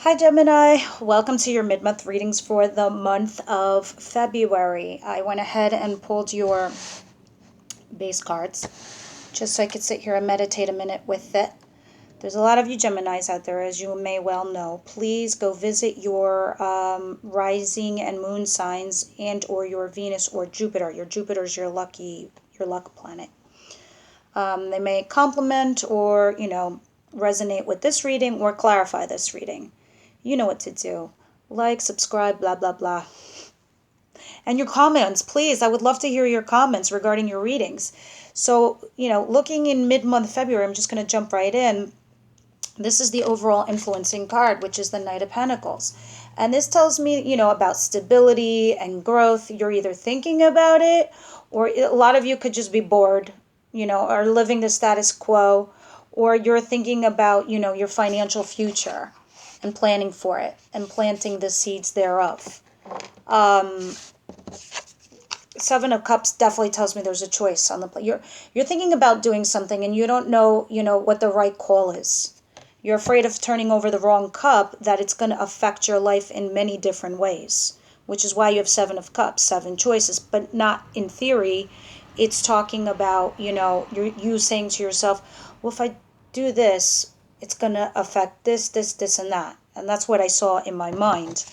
Hi Gemini, welcome to your mid-month readings for the month of February. I went ahead and pulled your base cards just so I could sit here and meditate a minute with it. There's a lot of you Geminis out there, as you may well know. Please go visit your rising and moon signs and or your Venus or Jupiter. Your Jupiter is your luck planet. They may complement or, resonate with this reading or clarify this reading. You know what to do. Like, subscribe, blah, blah, blah. And your comments, please. I would love to hear your comments regarding your readings. So, looking in mid-month February, I'm just going to jump right in. This is the overall influencing card, which is the Knight of Pentacles. And this tells me, about stability and growth. You're either thinking about it, or a lot of you could just be bored, or living the status quo, or you're thinking about, your financial future and planning for it and planting the seeds thereof. Seven of Cups definitely tells me there's a choice on the plate. You're thinking about doing something and you don't know, what the right call is. You're afraid of turning over the wrong cup, that it's going to affect your life in many different ways, which is why you have Seven of Cups, 7 choices, but not in theory. It's talking about, you saying to yourself, well, if I do this, it's going to affect this, and that. And that's what I saw in my mind.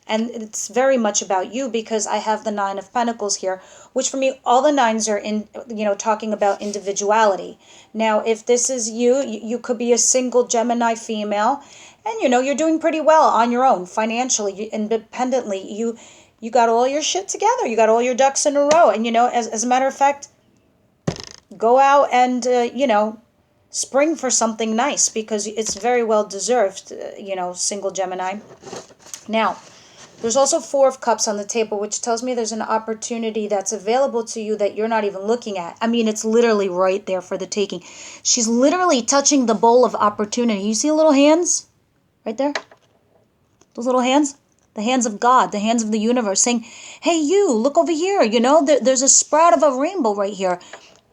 And it's very much about you, because I have the 9 of Pentacles here, which for me, all the 9s are in, talking about individuality. Now, if this is you could be a single Gemini female, and you're doing pretty well on your own, financially, independently. You got all your shit together. You got all your ducks in a row. And, as a matter of fact, go out and, spring for something nice, because it's very well deserved, single Gemini. Now, there's also 4 of Cups on the table, which tells me there's an opportunity that's available to you that you're not even looking at. I mean, it's literally right there for the taking. She's literally touching the bowl of opportunity. You see the little hands right there? Those little hands? The hands of God, the hands of the universe, saying, hey, you, look over here. There's a sprout of a rainbow right here,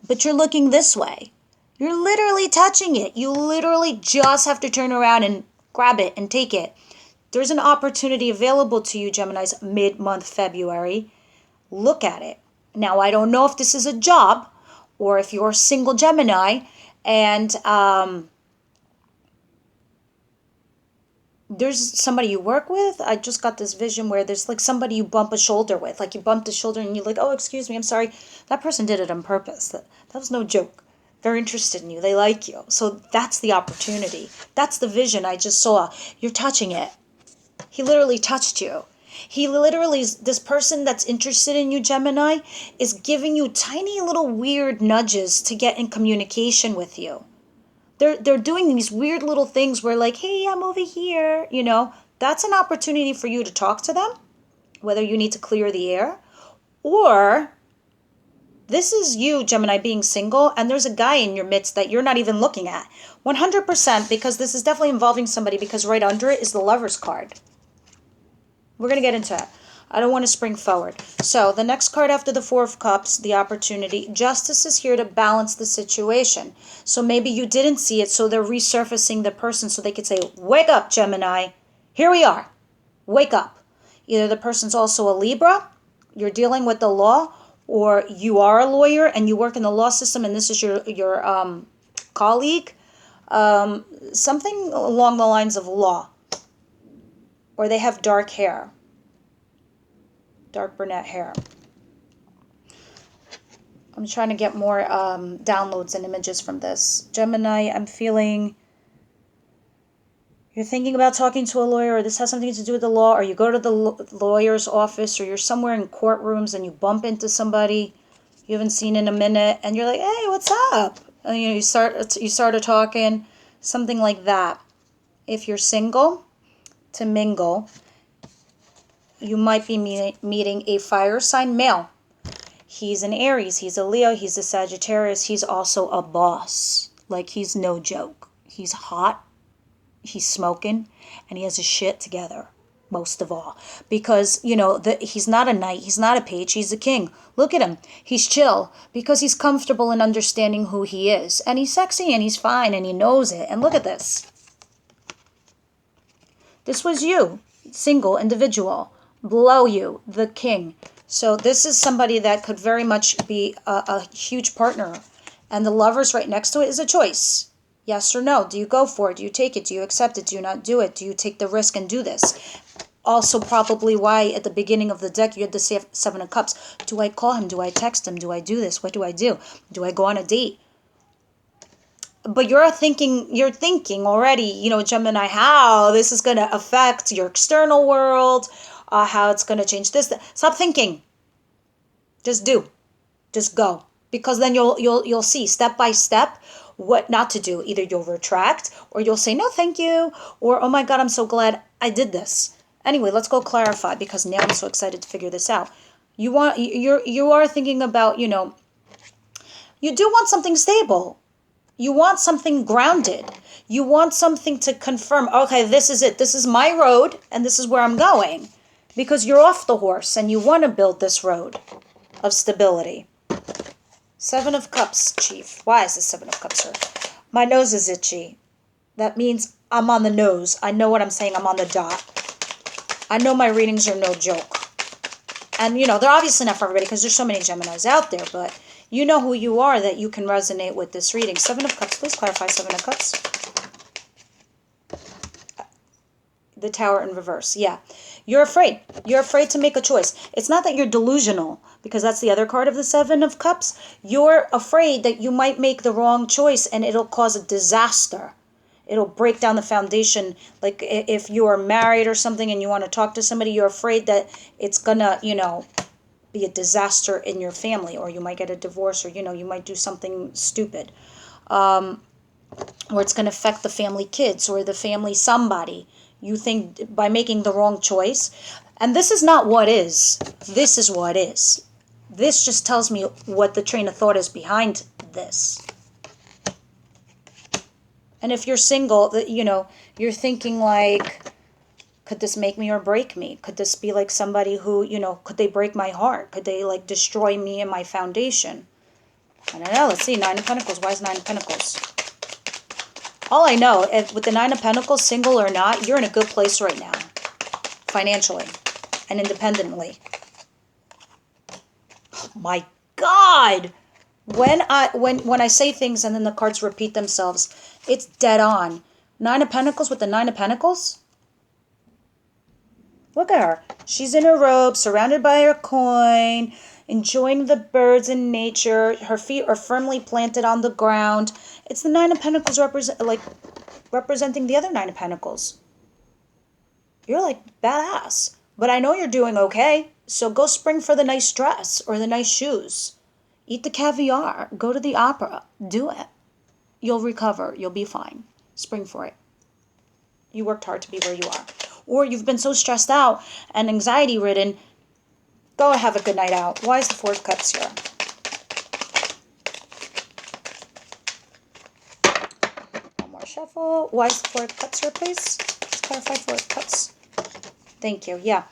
but you're looking this way. You're literally touching it. You literally just have to turn around and grab it and take it. There's an opportunity available to you, Geminis, mid-month February. Look at it. Now, I don't know if this is a job or if you're a single Gemini and there's somebody you work with. I just got this vision where there's like somebody you bump a shoulder with. Like you bumped the shoulder and you're like, oh, excuse me, I'm sorry. That person did it on purpose. That was no joke. They're interested in you. They like you. So that's the opportunity. That's the vision I just saw. You're touching it. He literally touched you. He literally, this person that's interested in you, Gemini, is giving you tiny little weird nudges to get in communication with you. They're doing these weird little things where like, hey, I'm over here, That's an opportunity for you to talk to them, whether you need to clear the air, or this is you, Gemini, being single, and there's a guy in your midst that you're not even looking at. 100%, because this is definitely involving somebody, because right under it is the Lover's card. We're going to get into it. I don't want to spring forward. So the next card after the 4 of Cups, the opportunity. Justice is here to balance the situation. So maybe you didn't see it, so they're resurfacing the person so they could say, wake up, Gemini. Here we are. Wake up. Either the person's also a Libra, you're dealing with the law, or you are a lawyer and you work in the law system and this is your colleague. Something along the lines of law. Or they have dark hair. Dark brunette hair. I'm trying to get more downloads and images from this. Gemini, I'm feeling you're thinking about talking to a lawyer, or this has something to do with the law, or you go to the lawyer's office, or you're somewhere in courtrooms and you bump into somebody you haven't seen in a minute, and you're like, hey, what's up? And you started talking, something like that. If you're single, to mingle, you might be meeting a fire sign male. He's an Aries, he's a Leo, he's a Sagittarius, he's also a boss. Like, he's no joke. He's hot, he's smoking, and he has his shit together, most of all. Because, he's not a knight, he's not a page, he's a king. Look at him. He's chill because he's comfortable in understanding who he is. And he's sexy and he's fine and he knows it. And look at this. This was you, single, individual. Below you, the king. So this is somebody that could very much be a huge partner. And the Lovers right next to it is a choice. Yes or no? Do you go for it? Do you take it? Do you accept it? Do you not do it? Do you take the risk and do this? Also probably why at the beginning of the deck you had the Seven of Cups. Do I call him? Do I text him? Do I do this? What do I do? Do I go on a date? But you're thinking already, Gemini, how this is going to affect your external world, how it's going to change this. Stop thinking. Just do. Just go. Because then you'll see step by step what not to do. Either you'll retract, or you'll say, no, thank you, or, oh my God, I'm so glad I did this. Anyway, let's go clarify, because now I'm so excited to figure this out. You are thinking about, you do want something stable. You want something grounded. You want something to confirm, okay, this is it. This is my road, and this is where I'm going. Because you're off the horse, and you want to build this road of stability. Seven of Cups, Chief. Why is the Seven of Cups here? My nose is itchy. That means I'm on the nose. I know what I'm saying. I'm on the dot. I know my readings are no joke. And, they're obviously not for everybody, because there's so many Geminis out there, but you know who you are that you can resonate with this reading. Seven of Cups. Please clarify Seven of Cups. The Tower in reverse. Yeah. You're afraid. You're afraid to make a choice. It's not that you're delusional, because that's the other card of the Seven of Cups. You're afraid that you might make the wrong choice and it'll cause a disaster. It'll break down the foundation. Like if you are married or something and you want to talk to somebody, you're afraid that it's gonna, be a disaster in your family, or you might get a divorce, or, you might do something stupid. Or it's going to affect the family kids or the family somebody. You think by making the wrong choice. And this is not what is. This is what is. This just tells me what the train of thought is behind this. And if you're single, you're thinking like, could this make me or break me? Could this be like somebody who, could they break my heart? Could they like destroy me and my foundation? I don't know. Let's see. Nine of Pentacles. Why is Nine of Pentacles? All I know, with the Nine of Pentacles, single or not, you're in a good place right now. Financially and independently. Oh my God! When I say things and then the cards repeat themselves, it's dead on. Nine of Pentacles with the Nine of Pentacles? Look at her. She's in her robe, surrounded by her coin, enjoying the birds and nature. Her feet are firmly planted on the ground. It's the Nine of Pentacles representing the other Nine of Pentacles. You're like badass. But I know you're doing okay. So go spring for the nice dress or the nice shoes. Eat the caviar. Go to the opera. Do it. You'll recover. You'll be fine. Spring for it. You worked hard to be where you are. Or you've been so stressed out and anxiety ridden, go have a good night out. Why is the Four of Cups here? One more shuffle. Why is the Four of Cups here, please? Let's clarify Four of Cups. Thank you. Yeah.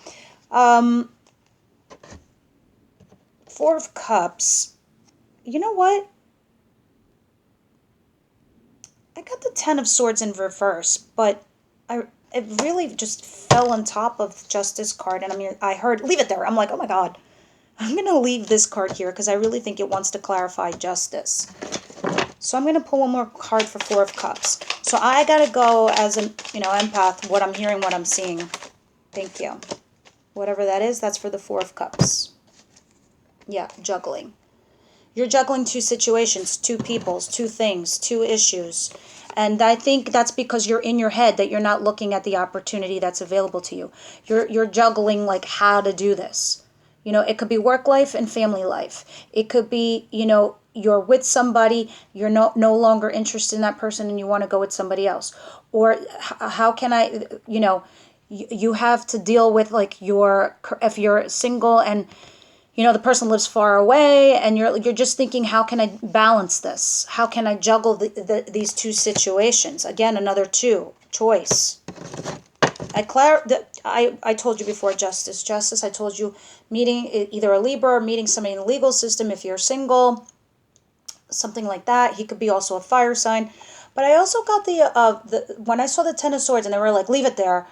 Four of Cups. You know what? I got the Ten of Swords in reverse, but it really just fell on top of Justice card. And I heard, leave it there. I'm like, oh my God. I'm going to leave this card here because I really think it wants to clarify justice. So I'm going to pull one more card for Four of Cups. So I got to go as an, empath, what I'm hearing, what I'm seeing. Thank you. Whatever that is, that's for the Four of Cups. Yeah, juggling. You're juggling two situations, two peoples, two things, two issues. And I think that's because you're in your head, that you're not looking at the opportunity that's available to you. You're juggling like how to do this. It could be work life and family life. It could be, you're with somebody, you're no longer interested in that person and you want to go with somebody else. Or how can I, you have to deal with like if you're single and the person lives far away and you're just thinking, how can I balance this? How can I juggle these two situations? Again, another two, choice. I told you before, justice. I told you meeting either a Libra or meeting somebody in the legal system if you're single, something like that. He could be also a fire sign. But I also got when I saw the Ten of Swords and they were like, leave it there.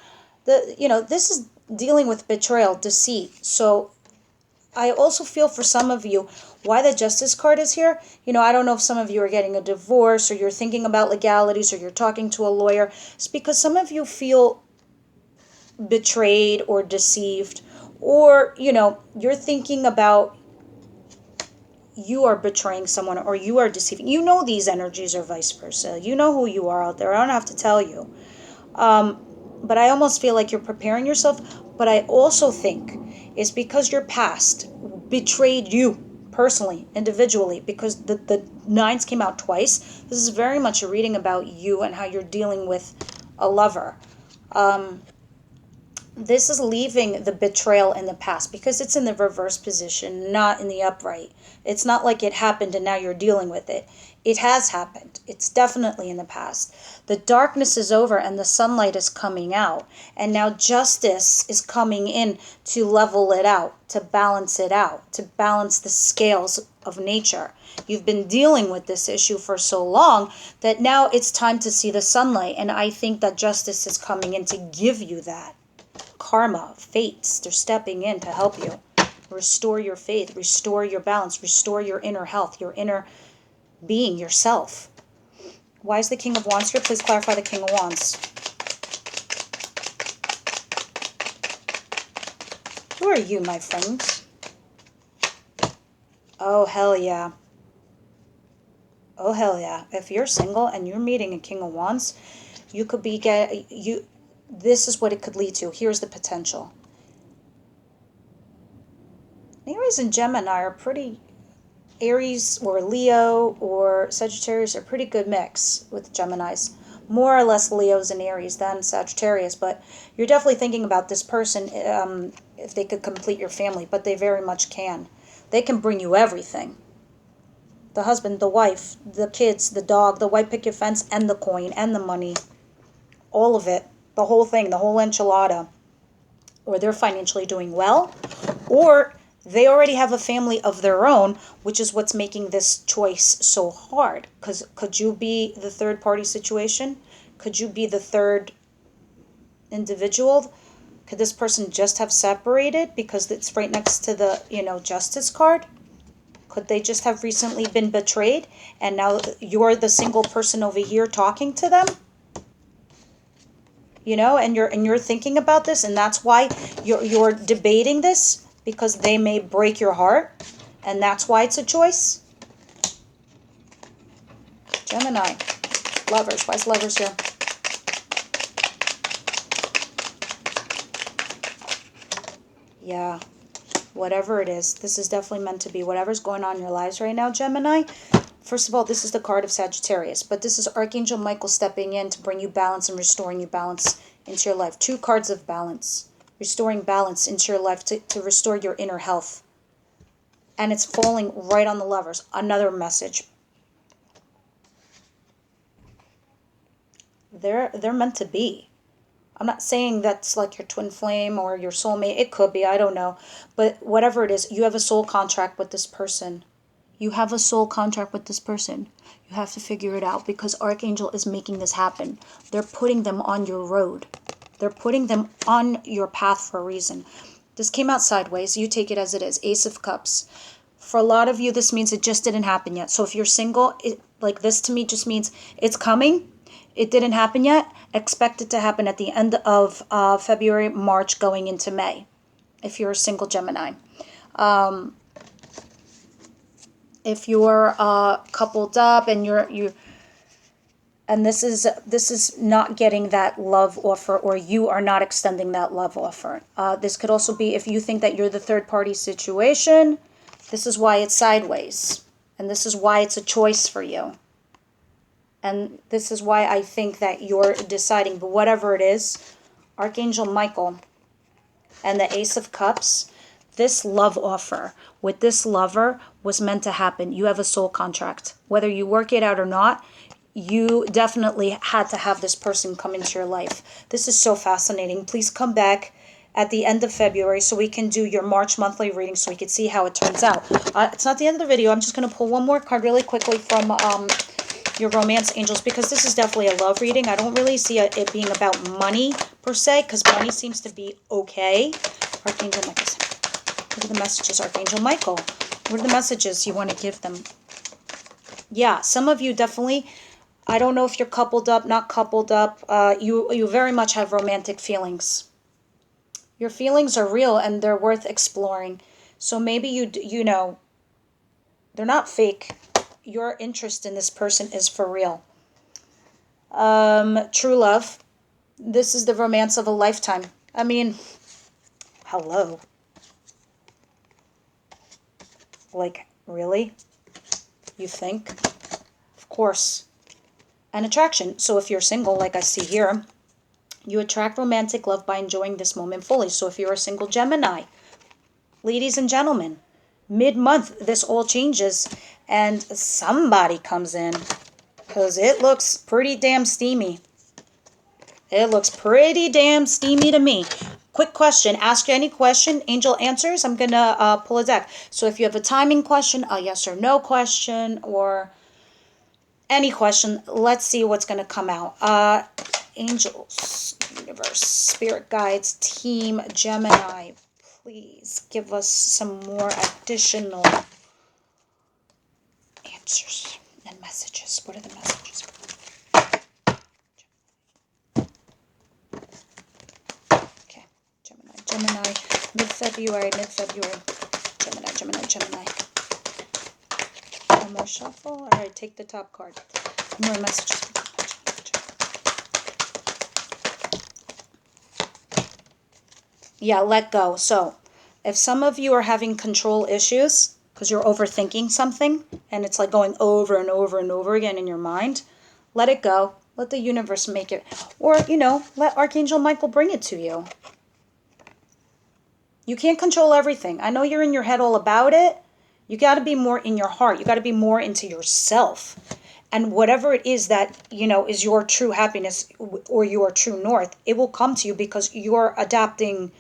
This is dealing with betrayal, deceit. So I also feel for some of you why the Justice card is here. I don't know if some of you are getting a divorce or you're thinking about legalities or you're talking to a lawyer. It's because some of you feel betrayed or deceived, or, you're thinking about you are betraying someone or you are deceiving. These energies or vice versa. You know who you are out there. I don't have to tell you. But I almost feel like you're preparing yourself. But I also think it's because your past betrayed you personally, individually, because the nines came out twice. This is very much a reading about you and how you're dealing with a lover. This is leaving the betrayal in the past because it's in the reverse position, not in the upright. It's not like it happened and now you're dealing with it. It has happened. It's definitely in the past. The darkness is over and the sunlight is coming out. And now justice is coming in to level it out, to balance it out, to balance the scales of nature. You've been dealing with this issue for so long that now it's time to see the sunlight. And I think that justice is coming in to give you that. Karma, fates, they're stepping in to help you. Restore your faith, restore your balance, restore your inner health, your inner being, yourself. Why is the King of Wands here? Please clarify the King of Wands. Who are you, my friends? Oh, hell yeah. Oh, hell yeah. If you're single and you're meeting a King of Wands, you could be this is what it could lead to. Here's the potential. Aries and Gemini are pretty, Aries or Leo or Sagittarius are pretty good mix with Geminis. More or less Leos and Aries than Sagittarius, but you're definitely thinking about this person if they could complete your family, but they very much can. They can bring you everything. The husband, the wife, the kids, the dog, the white picket fence, and the coin, and the money. All of it. The whole thing, the whole enchilada. Or they're financially doing well, or they already have a family of their own, which is what's making this choice so hard. Because could you be the third party situation? Could you be the third individual? Could this person just have separated because it's right next to the, Justice card? Could they just have recently been betrayed and now you're the single person over here talking to them? And you're thinking about this, and that's why you're debating this, because they may break your heart, and that's why it's a choice. Gemini, lovers. Why is lovers here? Yeah, whatever it is, this is definitely meant to be. Whatever's going on in your lives right now, Gemini. First of all, this is the card of Sagittarius, but this is Archangel Michael stepping in to bring you balance and restoring you balance into your life. 2 cards of balance. Restoring balance into your life to restore your inner health. And it's falling right on the lovers. Another message. They're meant to be. I'm not saying that's like your twin flame or your soulmate. It could be, I don't know. But whatever it is, you have a soul contract with this person. You have a soul contract with this person. You have to figure it out because Archangel is making this happen. They're putting them on your road. They're putting them on your path for a reason. This came out sideways. You take it as it is. Ace of Cups. For a lot of you, this means it just didn't happen yet. So if you're single, like this to me just means it's coming. It didn't happen yet. Expect it to happen at the end of February, March, going into May. If you're a single Gemini. If you're coupled up and and this is not getting that love offer, or you are not extending that love offer. This could also be if you think that you're the third party situation. This is why it's sideways, and this is why it's a choice for you. And this is why I think that you're deciding. But whatever it is, Archangel Michael and the Ace of Cups. This love offer with this lover was meant to happen. You have a soul contract. Whether you work it out or not, you definitely had to have this person come into your life. This is so fascinating. Please come back at the end of February so we can do your March monthly reading so we can see how it turns out. It's not the end of the video. I'm just going to pull one more card really quickly from your romance angels, because this is definitely a love reading. I don't really see it being about money per se, because money seems to be okay. Archangel Michael, what are the messages, Archangel Michael? What are the messages you want to give them? Yeah, some of you definitely, I don't know if you're coupled up, not coupled up. You very much have romantic feelings. Your feelings are real and they're worth exploring. So maybe you know, they're not fake. Your interest in this person is for real. True love. This is the romance of a lifetime. I mean, hello. Like, really? You think? Of course. An attraction. So if you're single, like I see here, you attract romantic love by enjoying this moment fully. So if you're a single Gemini, ladies and gentlemen, mid-month, this all changes and somebody comes in because it looks pretty damn steamy. It looks pretty damn steamy to me. Quick question. Ask any question. Angel answers. I'm going to pull a deck. So if you have a timing question, a yes or no question, or any question, let's see what's going to come out. Angels, universe, spirit guides, team Gemini, please give us some more additional answers and messages. What are the messages? Okay, Gemini, mid-February, Gemini. One more shuffle. All right, take the top card. More messages. Yeah, let go. So if some of you are having control issues because you're overthinking something and it's like going over and over and over again in your mind, let it go. Let the universe make it. Or, you know, let Archangel Michael bring it to you. You can't control everything. I know you're in your head all about it. You got to be more in your heart. You got to be more into yourself. And whatever it is that, you know, is your true happiness or your true north, it will come to you because you're adapting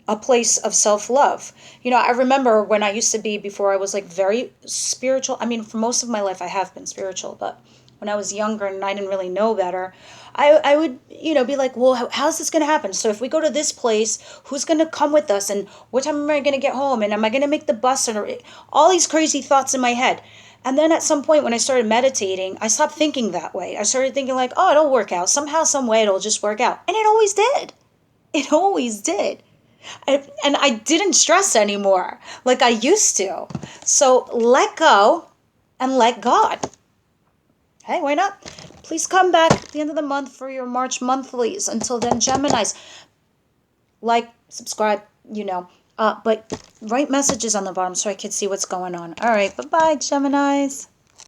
a place of self-love. You know, I remember when I used to be, before I was like very spiritual. I mean, for most of my life I have been spiritual, but when I was younger and I didn't really know better, I would, you know, be like, well, how's this going to happen? So if we go to this place, who's going to come with us? And what time am I going to get home? And am I going to make the bus? And all these crazy thoughts in my head. And then at some point when I started meditating, I stopped thinking that way. I started thinking like, oh, it'll work out. Somehow, some way it'll just work out. And it always did. It always did. And I didn't stress anymore like I used to. So let go and let God. Hey, why not? Please come back at the end of the month for your March monthlies. Until then, Geminis, like, subscribe, you know. But write messages on the bottom so I can see what's going on. All right, bye-bye, Geminis.